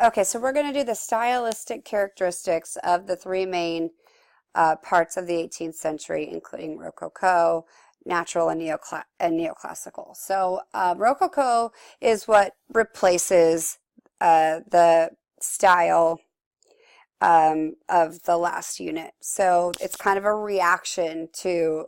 Okay, so we're going to do the stylistic characteristics of the three main parts of the 18th century, including Rococo, natural, and, neoclassical. So Rococo is what replaces the style of the last unit. So it's kind of a reaction to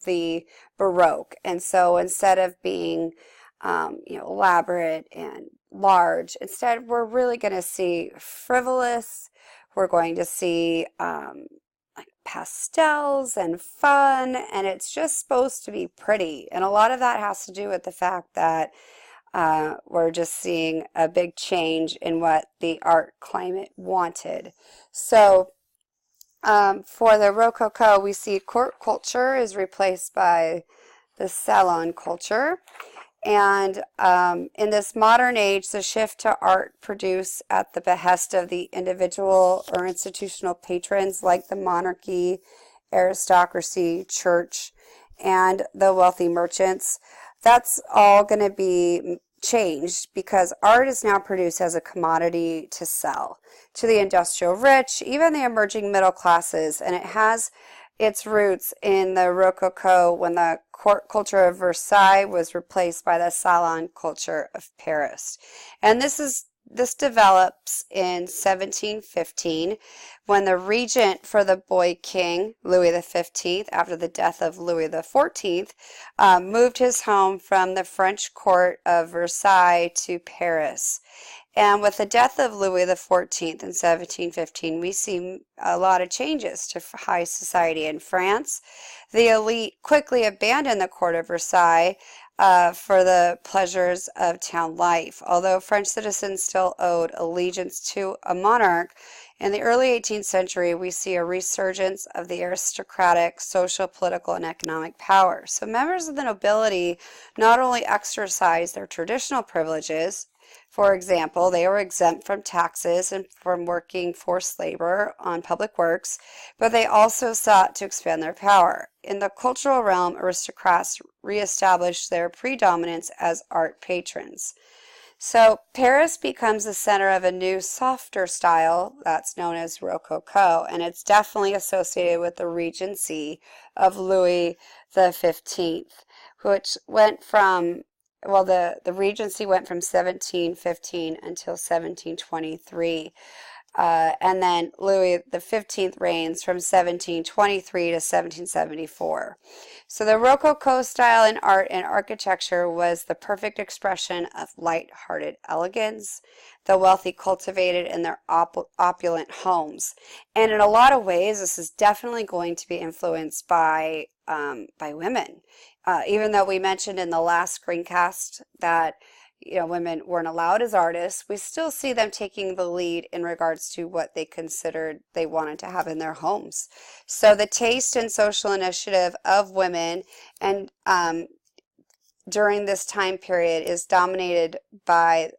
the Baroque. And so instead of being elaborate and large, instead we're really going to see frivolous. We're going to see like pastels and fun, and it's just supposed to be pretty. And a lot of that has to do with the fact that we're just seeing a big change in what the art climate wanted. So for the Rococo, we see court culture is replaced by the salon culture. And in this modern age, the shift to art produced at the behest of the individual or institutional patrons like the monarchy, aristocracy, church, and the wealthy merchants, that's all going to be changed because art is now produced as a commodity to sell to the industrial rich, even the emerging middle classes, and it has its roots in the Rococo when the court culture of Versailles was replaced by the salon culture of Paris. And this develops in 1715 when the regent for the boy king, Louis XV, after the death of Louis XIV, moved his home from the French court of Versailles to Paris. And with the death of Louis XIV in 1715, we see a lot of changes to high society in France. The elite quickly abandoned the court of Versailles for the pleasures of town life. Although French citizens still owed allegiance to a monarch, in the early 18th century, we see a resurgence of the aristocratic social, political, and economic power. So members of the nobility not only exercised their traditional privileges, for example, they were exempt from taxes and from working forced labor on public works, but they also sought to expand their power. In the cultural realm, aristocrats reestablished their predominance as art patrons. So Paris becomes the center of a new, softer style that's known as Rococo, and it's definitely associated with the regency of Louis XV, which went from the regency went from 1715 until 1723. And then Louis XV reigns from 1723 to 1774. So the Rococo style in art and architecture was the perfect expression of light-hearted elegance. The wealthy cultivated in their opulent homes. And in a lot of ways, this is definitely going to be influenced by women. Even though we mentioned in the last screencast that women weren't allowed as artists, we still see them taking the lead in regards to what they considered they wanted to have in their homes. So the taste and social initiative of women and during this time period is dominated by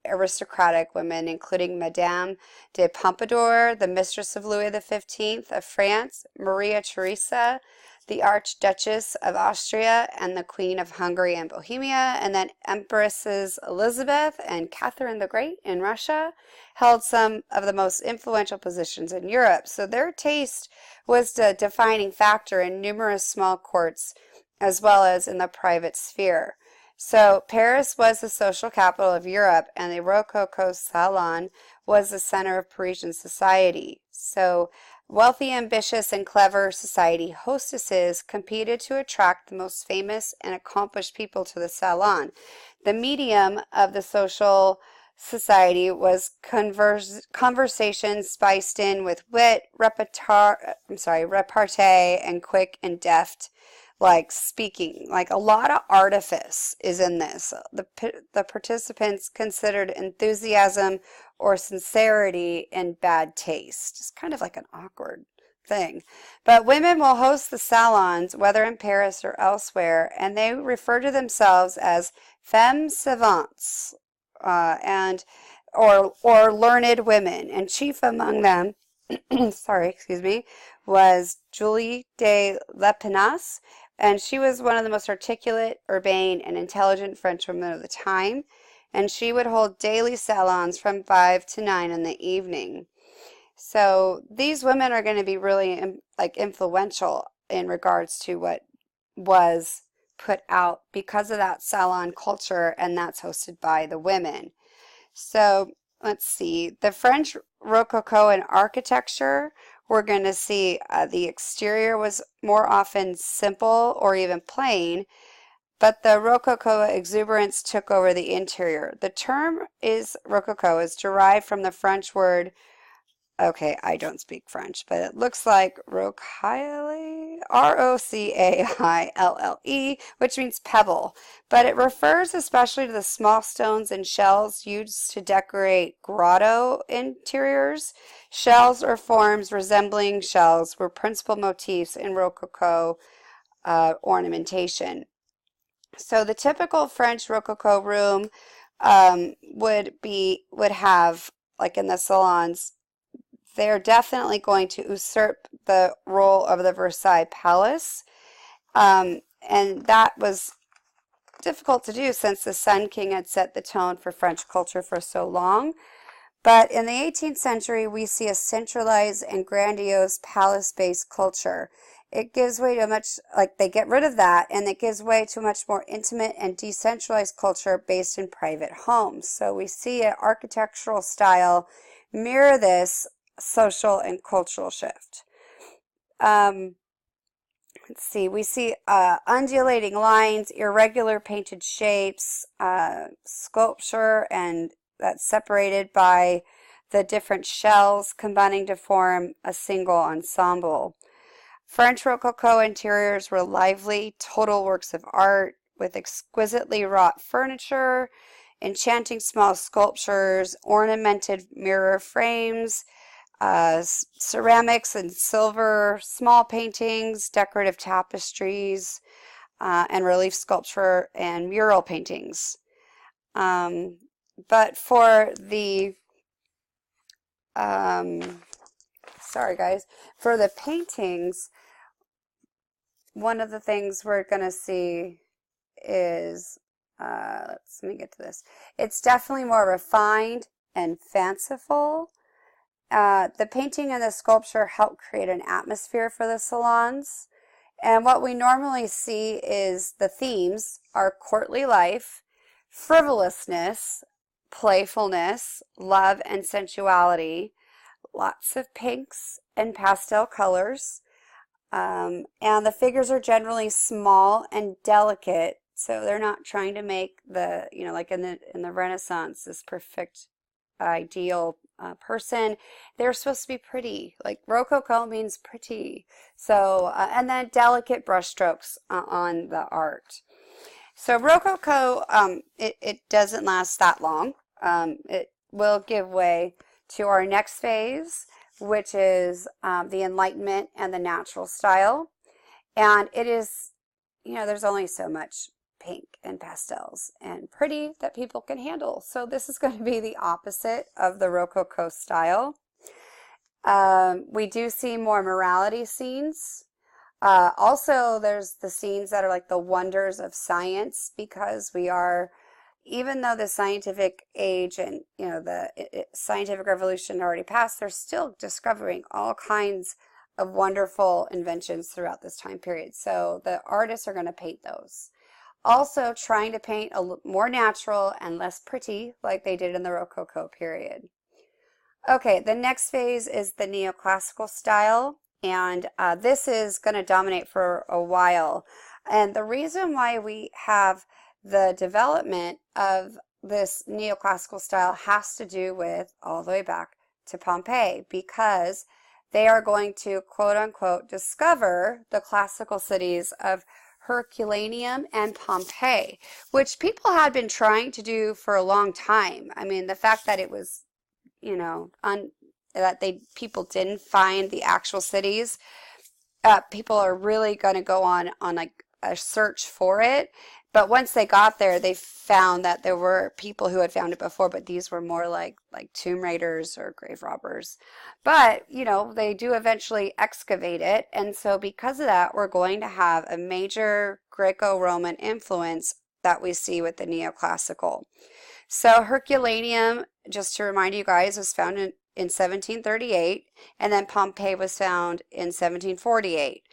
aristocratic women, including Madame de Pompadour, the mistress of Louis XV of France, Maria Theresa, the Archduchess of Austria, and the Queen of Hungary and Bohemia, and then Empresses Elizabeth and Catherine the Great in Russia held some of the most influential positions in Europe. So their taste was the defining factor in numerous small courts as well as in the private sphere. So Paris was the social capital of Europe, and the Rococo salon was the center of Parisian society. So wealthy, ambitious, and clever society hostesses competed to attract the most famous and accomplished people to the salon. The medium of the social society was conversation spiced in with wit, repartee, and quick and deft like speaking. Like a lot of artifice is in this. The participants considered enthusiasm or sincerity in bad taste. It's kind of like an awkward thing. But women will host the salons, whether in Paris or elsewhere, and they refer to themselves as femmes savantes, or learned women, and chief among them, was Julie de Lepenasse, and she was one of the most articulate, urbane, and intelligent French women of the time. and she would hold daily salons from 5 to 9 in the evening. So these women are going to be really like influential in regards to what was put out because of that salon culture, and that's hosted by the women. So let's see, the French Rococo in architecture, we're going to see the exterior was more often simple or even plain, but the Rococo exuberance took over the interior. The term is Rococo is derived from the French word, okay, I don't speak French, but it looks like rocaille, Rocaille, which means pebble. But it refers especially to the small stones and shells used to decorate grotto interiors. Shells or forms resembling shells were principal motifs in Rococo ornamentation. So the typical French Rococo room would have, like in the salons, they're definitely going to usurp the role of the Versailles Palace. And that was difficult to do since the Sun King had set the tone for French culture for so long. But in the 18th century, we see a centralized and grandiose palace-based culture. It gives way to much, like they get rid of that, and it gives way to a much more intimate and decentralized culture based in private homes. So we see an architectural style mirror this social and cultural shift. Let's see, we see undulating lines, irregular painted shapes, sculpture, and that's separated by the different shells combining to form a single ensemble. French Rococo interiors were lively, total works of art with exquisitely wrought furniture, enchanting small sculptures, ornamented mirror frames, ceramics and silver, small paintings, decorative tapestries, and relief sculpture and mural paintings. But for the, sorry guys, for the paintings, one of the things we're going to see is, let me get to this. It's definitely more refined and fanciful. The painting and the sculpture help create an atmosphere for the salons. And what we normally see is the themes are courtly life, frivolousness, playfulness, love and sensuality, lots of pinks and pastel colors. And the figures are generally small and delicate, so they're not trying to make the, like in the Renaissance, this perfect ideal person. They're supposed to be pretty. Like Rococo means pretty. So, and then delicate brushstrokes on the art. So Rococo, it doesn't last that long. It will give way to our next phase, which is the Enlightenment and the natural style. And it is, there's only so much pink and pastels and pretty that people can handle. So this is going to be the opposite of the Rococo style. We do see more morality scenes. Also, there's the scenes that are like the wonders of science, because we are, even though the scientific age and the scientific revolution already passed, they're still discovering all kinds of wonderful inventions throughout this time period. So the artists are going to paint those. Also trying to paint a more natural and less pretty, like they did in the Rococo period. Okay, the next phase is the neoclassical style, and this is going to dominate for a while. And the reason why we have the development of this neoclassical style has to do with all the way back to Pompeii, because they are going to, quote unquote, discover the classical cities of Herculaneum and Pompeii, which people had been trying to do for a long time. I mean, the fact that it was, people didn't find the actual cities, people are really going to go on like a search for it. But once they got there, they found that there were people who had found it before, but these were more like tomb raiders or grave robbers. But, they do eventually excavate it. And so because of that, we're going to have a major Greco-Roman influence that we see with the neoclassical. So Herculaneum, just to remind you guys, was found in 1738, and then Pompeii was found in 1748.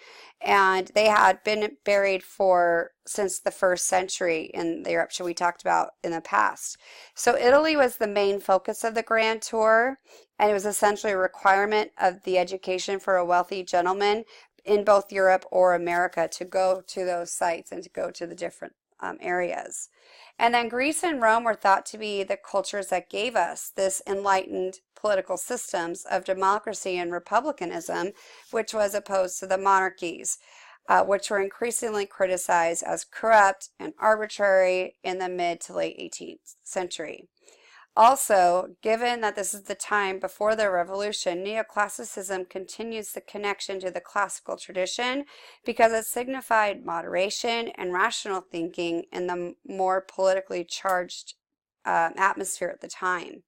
And they had been buried since the 1st century in the eruption we talked about in the past. So Italy was the main focus of the grand tour, and it was essentially a requirement of the education for a wealthy gentleman in both Europe or America to go to those sites and to go to the different areas. And then Greece and Rome were thought to be the cultures that gave us this enlightened political systems of democracy and republicanism, which was opposed to the monarchies, which were increasingly criticized as corrupt and arbitrary in the mid to late 18th century. Also, given that this is the time before the revolution, neoclassicism continues the connection to the classical tradition because it signified moderation and rational thinking in the more politically charged atmosphere at the time.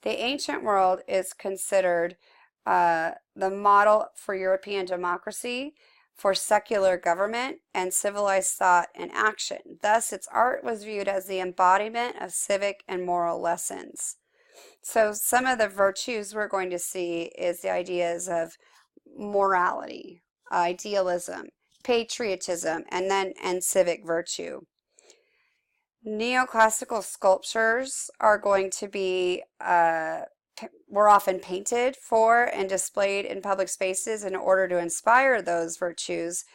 The ancient world is considered the model for European democracy, for secular government and civilized thought and action. Thus, its art was viewed as the embodiment of civic and moral lessons. So some of the virtues we're going to see is the ideas of morality, idealism, patriotism, and civic virtue. Neoclassical sculptures are going to be were often painted for and displayed in public spaces in order to inspire those virtues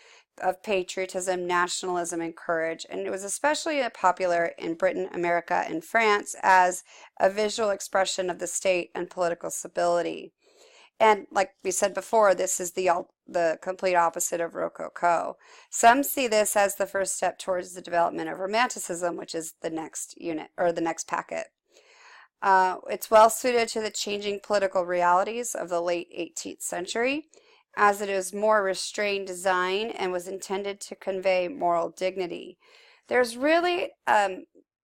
of patriotism, nationalism, and courage. And it was especially popular in Britain, America, and France as a visual expression of the state and political stability. And like we said before, this is the complete opposite of Rococo. Some see this as the first step towards the development of Romanticism, which is the next unit or the next packet. It's well suited to the changing political realities of the late 18th century, as it is more restrained design and was intended to convey moral dignity. There's really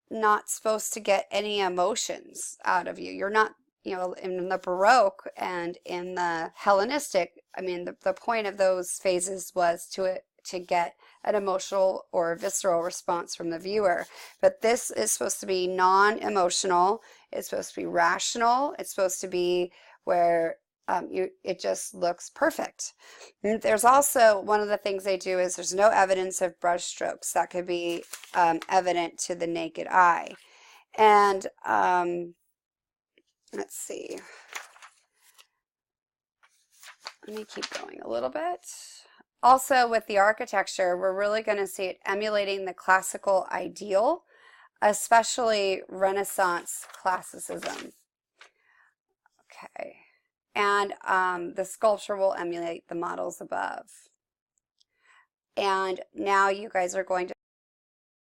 not supposed to get any emotions out of you. You're not, in the Baroque and in the Hellenistic, I mean, the point of those phases was to get an emotional or visceral response from the viewer. But this is supposed to be non-emotional. It's supposed to be rational. It's supposed to be where it just looks perfect. And there's also, one of the things they do is there's no evidence of brush strokes that could be evident to the naked eye. And let's see. Let me keep going a little bit. Also, with the architecture, we're really going to see it emulating the classical ideal, especially Renaissance classicism. Okay. And the sculpture will emulate the models above. And now you guys are going to